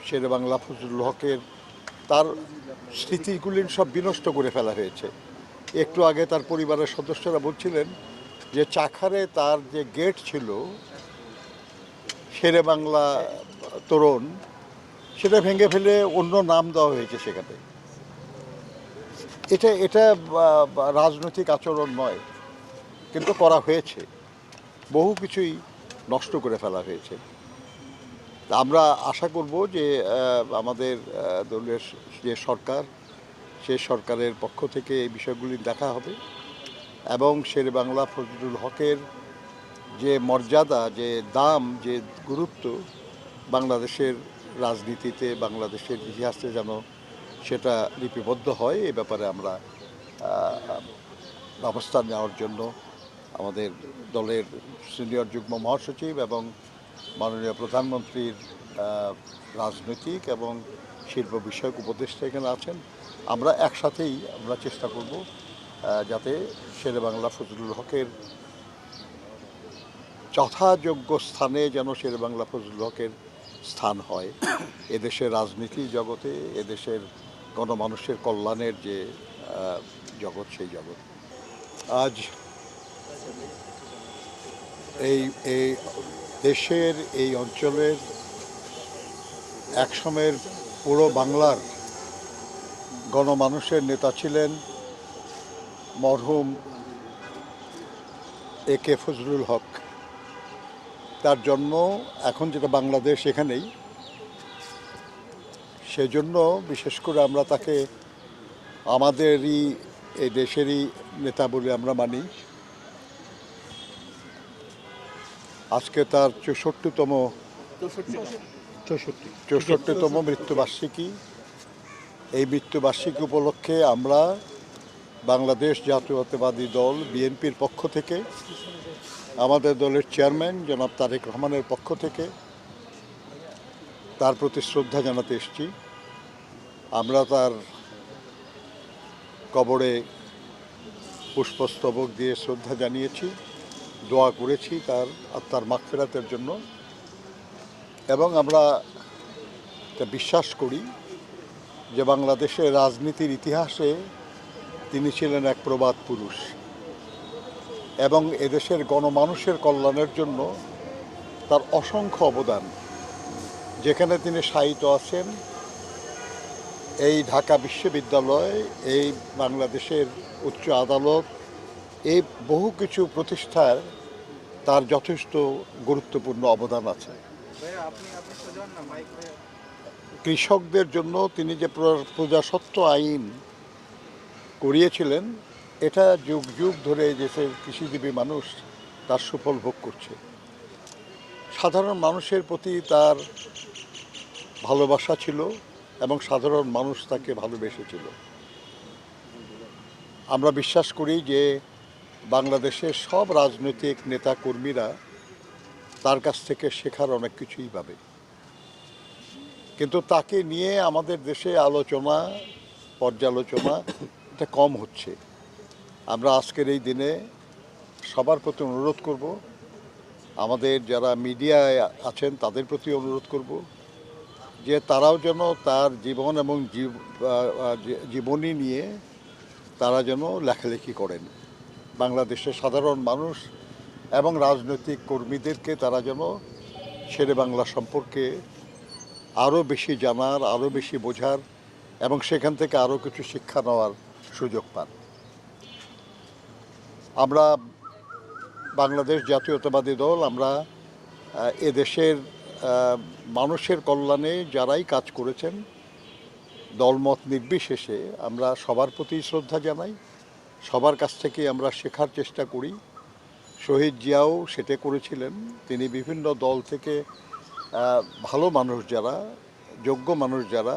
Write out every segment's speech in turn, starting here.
শেরেবাংলা ফজলুল হকের তার স্মৃতিগুলি সব বিনষ্ট করে ফেলা হয়েছে। একটু আগে তার পরিবারের সদস্যরা বলছিলেন যে চাখারে তার যে গেট ছিল শেরেবাংলা তোরণ, সেটা ভেঙে ফেলে অন্য নাম দেওয়া হয়েছে সেখানে। এটা এটা রাজনৈতিক আচরণ নয়, কিন্তু করা হয়েছে। বহু কিছুই নষ্ট করে ফেলা হয়েছে। আমরা আশা করব যে আমাদের দলের যে সরকার, সে সরকারের পক্ষ থেকে এই বিষয়গুলি দেখা হবে এবং শেরেবাংলা ফজলুল হকের যে মর্যাদা, যে দাম, যে গুরুত্ব বাংলাদেশের রাজনীতিতে, বাংলাদেশের ইতিহাসে যেন সেটা লিপিবদ্ধ হয়, এ ব্যাপারে আমরা ব্যবস্থা নেওয়ার জন্য আমাদের দলের সিনিয়র যুগ্ম মহাসচিব এবং মাননীয় প্রধানমন্ত্রীর রাজনৈতিক এবং শিল্প বিষয়ক উপদেষ্টা এখানে আছেন। আমরা একসাথেই আমরা চেষ্টা করব যাতে শেরেবাংলা ফজলুল হকের যথাযোগ্য স্থানে যেন শেরেবাংলা ফজলুল হকের স্থান হয় এদেশের রাজনীতি জগতে, এদেশের গণমানুষের কল্যাণের যে জগৎ, সেই জগৎ। আজ এই দেশের এই অঞ্চলের একসময়ের পুরো বাংলার গণমানুষের নেতা ছিলেন মরহুম একে ফজলুল হক। তার জন্ম এখন যেটা বাংলাদেশ, এখানেই। সেজন্য বিশেষ করে আমরা তাকে আমাদেরই এই দেশেরই নেতা বলে আমরা মানি। আজকে তার 64তম মৃত্যুবার্ষিকী। এই মৃত্যুবার্ষিকী উপলক্ষে আমরা বাংলাদেশ জাতীয়তাবাদী দল বিএনপির পক্ষ থেকে, আমাদের দলের চেয়ারম্যান জনাব তারেক রহমানের পক্ষ থেকে তার প্রতি শ্রদ্ধা জানাতে এসেছি। আমরা তার কবরে পুষ্পস্তবক দিয়ে শ্রদ্ধা জানিয়েছি, দোয়া করেছি তার আত্মার মাগফিরাতের জন্য, এবং আমরা বিশ্বাস করি যে বাংলাদেশের রাজনীতির ইতিহাসে তিনি ছিলেন এক প্রবাদ পুরুষ এবং এদেশের গণমানুষের কল্যাণের জন্য তার অসংখ্য অবদান। যেখানে তিনি শায়িত আছেন, এই ঢাকা বিশ্ববিদ্যালয়, এই বাংলাদেশের উচ্চ আদালত, এই বহু কিছু প্রতিষ্ঠার তার যথেষ্ট গুরুত্বপূর্ণ অবদান আছে। কৃষকদের জন্য তিনি যে প্রজাস্বত্ব আইন করিয়েছিলেন, এটা যুগ যুগ ধরে দেশের কৃষিজীবী মানুষ তার সুফল ভোগ করছে। সাধারণ মানুষের প্রতি তার ভালোবাসা ছিল এবং সাধারণ মানুষ তাকে ভালোবেসেছিল। আমরা বিশ্বাস করি যে বাংলাদেশের সব রাজনৈতিক নেতা কর্মীরা তার কাছ থেকে শেখার অনেক কিছুই পাবে, কিন্তু তাকে নিয়ে আমাদের দেশে আলোচনা, পর্যালোচনা এটা কম হচ্ছে। আমরা আজকের এই দিনে সবার প্রতি অনুরোধ করব, আমাদের যারা মিডিয়ায় আছেন তাদের প্রতি অনুরোধ করব যে তারাও যেন তার জীবন এবং জীবনী নিয়ে তারা যেন লেখালেখি করেন। বাংলাদেশের সাধারণ মানুষ এবং রাজনৈতিক কর্মীদেরকে তারা যেন শেরেবাংলা সম্পর্কে আরও বেশি জানার, আরও বেশি বোঝার এবং সেখান থেকে আরও কিছু শিক্ষা নেওয়ার সুযোগ পান। আমরা বাংলাদেশ জাতীয়তাবাদী দল, আমরা এদেশের মানুষের কল্যাণে যারাই কাজ করেছেন দলমত নির্বিশেষে আমরা সবার প্রতি শ্রদ্ধা জানাই, সবার কাছ থেকে আমরা শেখার চেষ্টা করি। শহীদ জিয়াও সেটা করেছিলেন। তিনি বিভিন্ন দল থেকে ভালো মানুষ যারা, যোগ্য মানুষ যারা,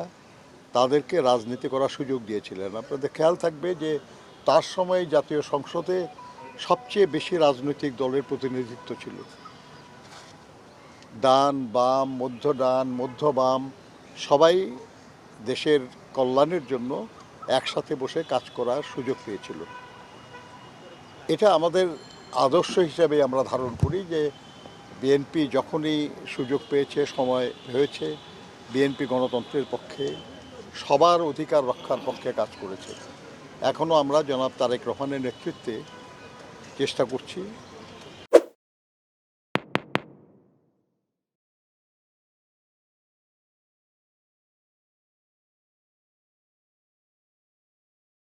তাদেরকে রাজনীতি করার সুযোগ দিয়েছিলেন। আপনাদের খেয়াল থাকবে যে তার সময় জাতীয় সংসদে সবচেয়ে বেশি রাজনৈতিক দলের প্রতিনিধিত্ব ছিল। ডান বাম, মধ্য বাম সবাই দেশের কল্যাণের জন্য একসাথে বসে কাজ করার সুযোগ পেয়েছিল। এটা আমাদের আদর্শ হিসাবে আমরা ধারণ করি যে বিএনপি যখনই সুযোগ পেয়েছে, সময় হয়েছে, বিএনপি গণতন্ত্রের পক্ষে, সবার অধিকার রক্ষার পক্ষে কাজ করেছে। এখনও আমরা জনাব তারেক রহমানের নেতৃত্বে চেষ্টা করছি